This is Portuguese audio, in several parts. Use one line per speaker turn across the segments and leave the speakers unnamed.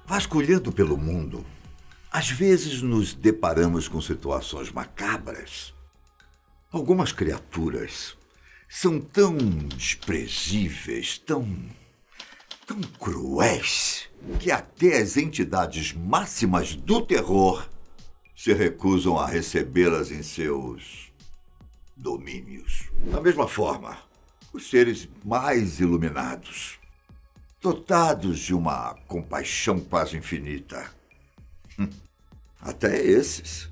Vasculhando pelo mundo, às vezes nos deparamos com situações macabras. Algumas criaturas são tão desprezíveis, tão cruéis, que até as entidades máximas do terror se recusam a recebê-las em seus domínios. Da mesma forma, os seres mais iluminados, dotados de uma compaixão quase infinita, até esses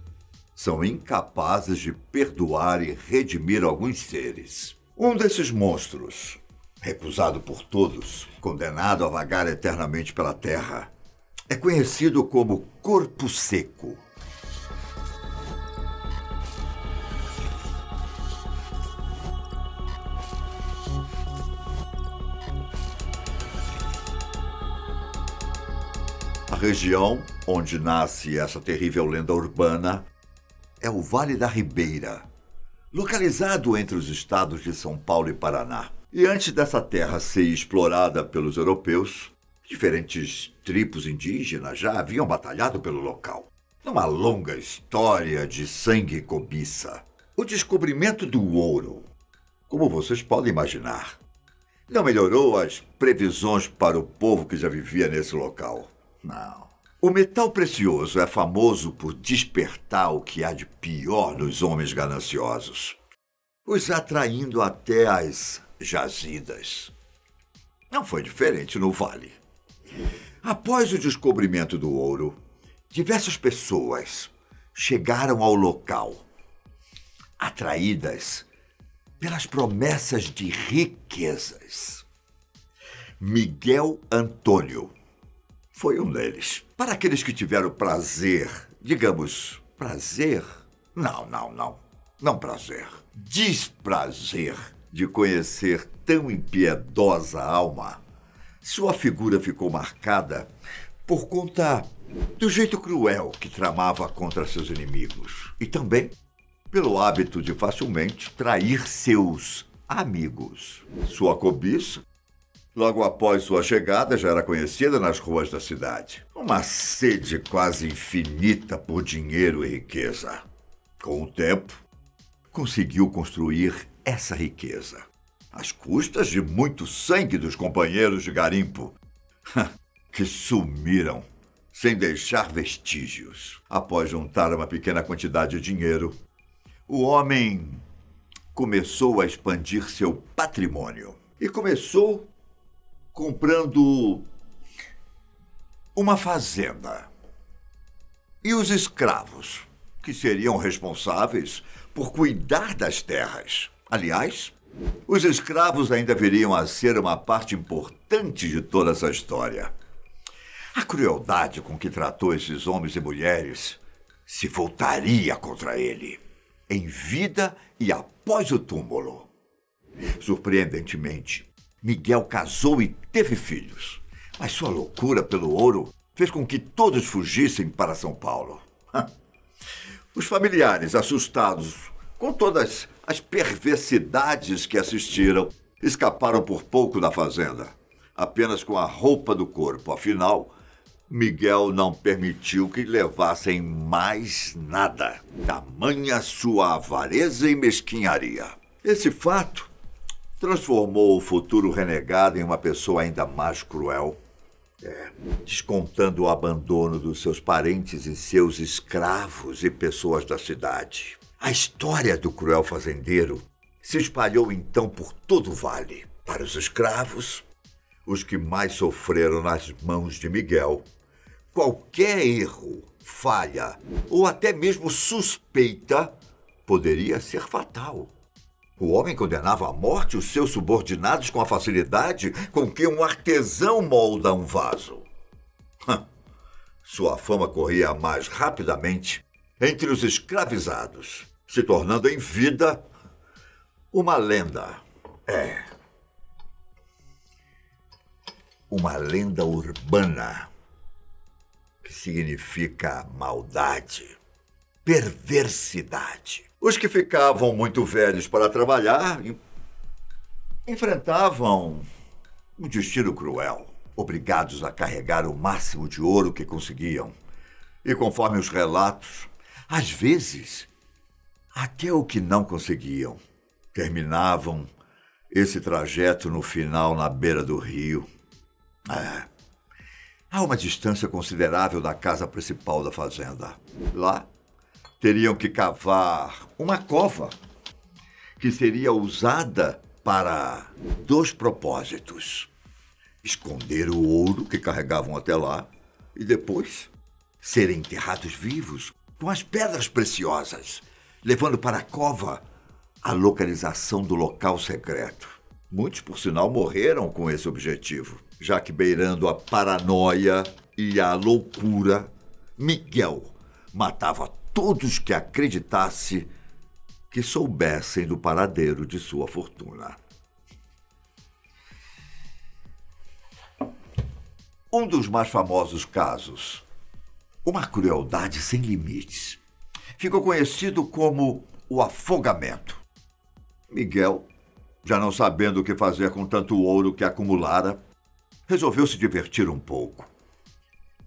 são incapazes de perdoar e redimir alguns seres. Um desses monstros, recusado por todos, condenado a vagar eternamente pela terra, é conhecido como Corpo Seco. A região onde nasce essa terrível lenda urbana é o Vale da Ribeira, localizado entre os estados de São Paulo e Paraná. E antes dessa terra ser explorada pelos europeus, diferentes tribos indígenas já haviam batalhado pelo local. Numa longa história de sangue e cobiça. O descobrimento do ouro, como vocês podem imaginar, não melhorou as previsões para o povo que já vivia nesse local. Não. O metal precioso é famoso por despertar o que há de pior nos homens gananciosos, os atraindo até as jazidas. Não foi diferente no vale. Após o descobrimento do ouro, diversas pessoas chegaram ao local, atraídas pelas promessas de riquezas. Miguel Antônio foi um deles. Para aqueles que tiveram prazer, digamos, prazer? Não prazer. Desprazer de conhecer tão impiedosa alma, sua figura ficou marcada por conta do jeito cruel que tramava contra seus inimigos e também pelo hábito de facilmente trair seus amigos. Sua cobiça, logo após sua chegada, já era conhecida nas ruas da cidade. Uma sede quase infinita por dinheiro e riqueza. Com o tempo, conseguiu construir essa riqueza, às custas de muito sangue dos companheiros de garimpo, que sumiram sem deixar vestígios. Após juntar uma pequena quantidade de dinheiro, o homem começou a expandir seu patrimônio. E começou comprando uma fazenda. E os escravos, que seriam responsáveis por cuidar das terras. Aliás, os escravos ainda viriam a ser uma parte importante de toda essa história. A crueldade com que tratou esses homens e mulheres se voltaria contra ele, em vida e após o túmulo. Surpreendentemente, Miguel casou e teve filhos, mas sua loucura pelo ouro fez com que todos fugissem para São Paulo. Os familiares, assustados com todas as perversidades que assistiram, escaparam por pouco da fazenda, apenas com a roupa do corpo. Afinal, Miguel não permitiu que levassem mais nada, tamanha sua avareza e mesquinharia. Esse fato transformou o futuro renegado em uma pessoa ainda mais cruel, descontando o abandono dos seus parentes e seus escravos e pessoas da cidade. A história do cruel fazendeiro se espalhou então por todo o vale. Para os escravos, os que mais sofreram nas mãos de Miguel, qualquer erro, falha ou até mesmo suspeita poderia ser fatal. O homem condenava à morte os seus subordinados com a facilidade com que um artesão molda um vaso. Sua fama corria mais rapidamente entre os escravizados, se tornando em vida uma lenda. Uma lenda urbana, que significa maldade, perversidade. Os que ficavam muito velhos para trabalhar enfrentavam um destino cruel, obrigados a carregar o máximo de ouro que conseguiam. E conforme os relatos, às vezes, até o que não conseguiam, terminavam esse trajeto no final na beira do rio. Há uma distância considerável da casa principal da fazenda. Lá, teriam que cavar uma cova que seria usada para 2 propósitos: esconder o ouro que carregavam até lá e depois serem enterrados vivos com as pedras preciosas, levando para a cova a localização do local secreto. Muitos, por sinal, morreram com esse objetivo, já que, beirando a paranoia e a loucura, Miguel matava todos que acreditasse que soubessem do paradeiro de sua fortuna. Um dos mais famosos casos, uma crueldade sem limites, ficou conhecido como o afogamento. Miguel, já não sabendo o que fazer com tanto ouro que acumulara, resolveu se divertir um pouco.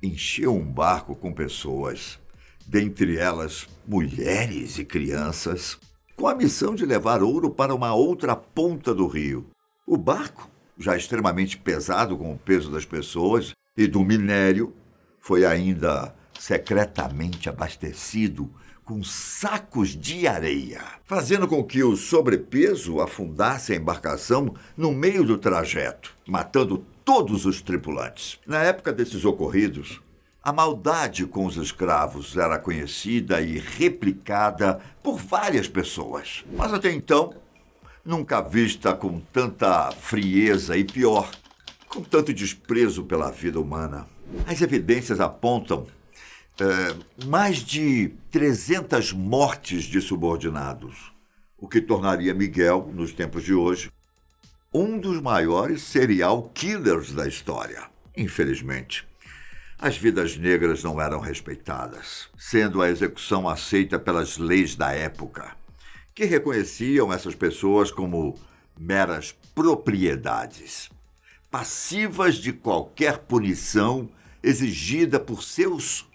Encheu um barco com pessoas, dentre elas mulheres e crianças, com a missão de levar ouro para uma outra ponta do rio. O barco, já extremamente pesado com o peso das pessoas e do minério, foi ainda secretamente abastecido com sacos de areia, fazendo com que o sobrepeso afundasse a embarcação no meio do trajeto, matando todos os tripulantes. Na época desses ocorridos, a maldade com os escravos era conhecida e replicada por várias pessoas, mas até então nunca vista com tanta frieza e, pior, com tanto desprezo pela vida humana. As evidências apontam mais de 300 mortes de subordinados, o que tornaria Miguel, nos tempos de hoje, um dos maiores serial killers da história. Infelizmente, as vidas negras não eram respeitadas, sendo a execução aceita pelas leis da época, que reconheciam essas pessoas como meras propriedades, passivas de qualquer punição exigida por seus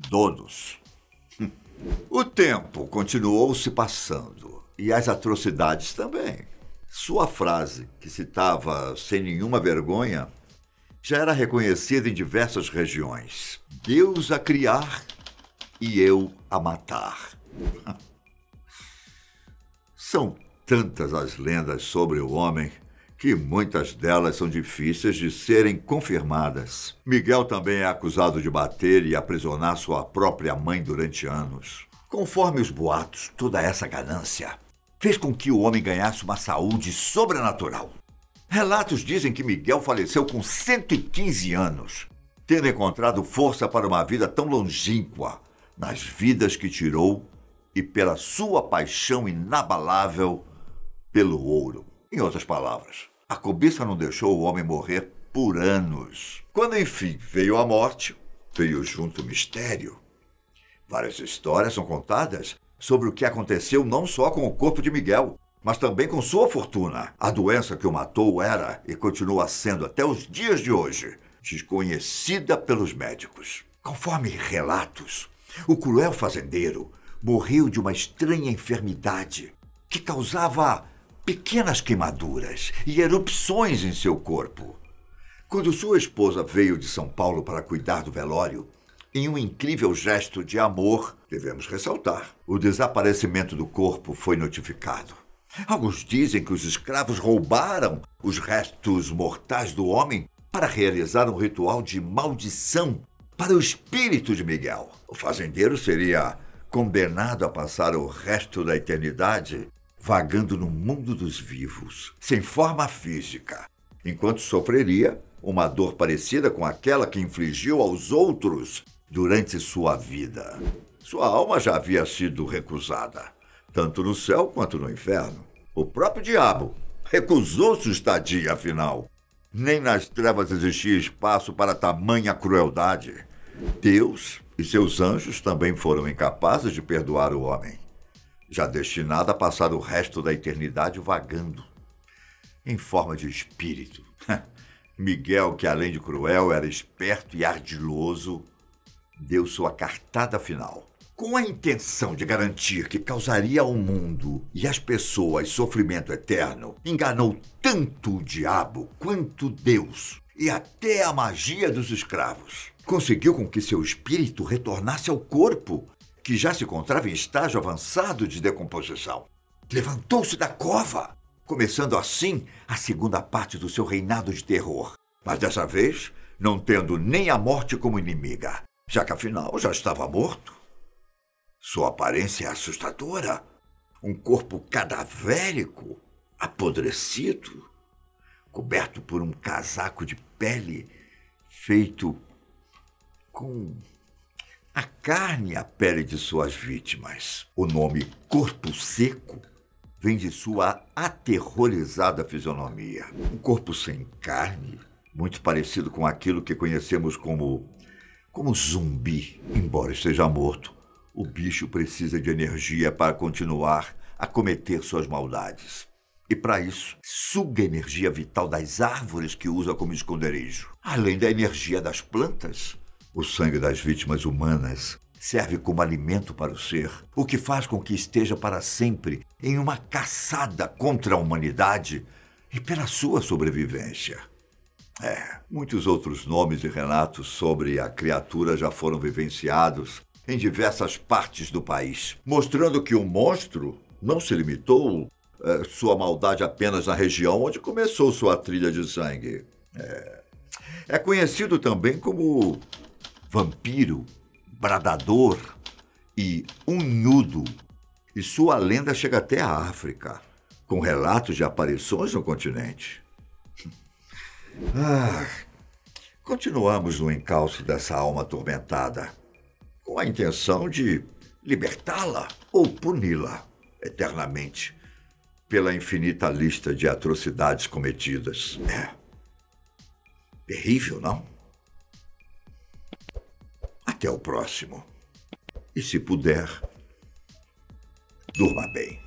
donos. O tempo continuou se passando e as atrocidades também. Sua frase, que citava sem nenhuma vergonha, já era reconhecida em diversas regiões. Deus a criar e eu a matar. São tantas as lendas sobre o homem que muitas delas são difíceis de serem confirmadas. Miguel também é acusado de bater e aprisionar sua própria mãe durante anos. Conforme os boatos, toda essa ganância fez com que o homem ganhasse uma saúde sobrenatural. Relatos dizem que Miguel faleceu com 115 anos, tendo encontrado força para uma vida tão longínqua nas vidas que tirou e pela sua paixão inabalável pelo ouro. Em outras palavras, a cobiça não deixou o homem morrer por anos. Quando, enfim, veio a morte, veio junto o mistério. Várias histórias são contadas sobre o que aconteceu não só com o corpo de Miguel, mas também com sua fortuna. A doença que o matou era, e continua sendo até os dias de hoje, desconhecida pelos médicos. Conforme relatos, o cruel fazendeiro morreu de uma estranha enfermidade que causava pequenas queimaduras e erupções em seu corpo. Quando sua esposa veio de São Paulo para cuidar do velório, em um incrível gesto de amor, devemos ressaltar, o desaparecimento do corpo foi notificado. Alguns dizem que os escravos roubaram os restos mortais do homem para realizar um ritual de maldição para o espírito de Miguel. O fazendeiro seria condenado a passar o resto da eternidade vagando no mundo dos vivos, sem forma física, enquanto sofreria uma dor parecida com aquela que infligiu aos outros durante sua vida. Sua alma já havia sido recusada, tanto no céu quanto no inferno. O próprio diabo recusou sua estadia, afinal. Nem nas trevas existia espaço para tamanha crueldade. Deus e seus anjos também foram incapazes de perdoar o homem, já destinado a passar o resto da eternidade vagando. em forma de espírito. Miguel, que além de cruel, era esperto e ardiloso, deu sua cartada final. Com a intenção de garantir que causaria ao mundo e às pessoas sofrimento eterno, enganou tanto o diabo quanto Deus e até a magia dos escravos. Conseguiu com que seu espírito retornasse ao corpo, que já se encontrava em estágio avançado de decomposição. Levantou-se da cova, começando assim a segunda parte do seu reinado de terror. Mas dessa vez, não tendo nem a morte como inimiga, já que afinal já estava morto. Sua aparência é assustadora. Um corpo cadavérico, apodrecido, coberto por um casaco de pele feito com a carne e a pele de suas vítimas. O nome Corpo Seco vem de sua aterrorizada fisionomia. Um corpo sem carne, muito parecido com aquilo que conhecemos como zumbi. Embora esteja morto, o bicho precisa de energia para continuar a cometer suas maldades. E para isso, suga a energia vital das árvores que usa como esconderijo. Além da energia das plantas, o sangue das vítimas humanas serve como alimento para o ser, o que faz com que esteja para sempre em uma caçada contra a humanidade e pela sua sobrevivência. Muitos outros nomes e relatos sobre a criatura já foram vivenciados em diversas partes do país, mostrando que o monstro não se limitou sua maldade apenas na região onde começou sua trilha de sangue. É conhecido também como vampiro, bradador e unhudo, e sua lenda chega até a África, com relatos de aparições no continente. Continuamos no encalço dessa alma atormentada, com a intenção de libertá-la ou puni-la eternamente pela infinita lista de atrocidades cometidas. Terrível, não? Até o próximo. E se puder, durma bem.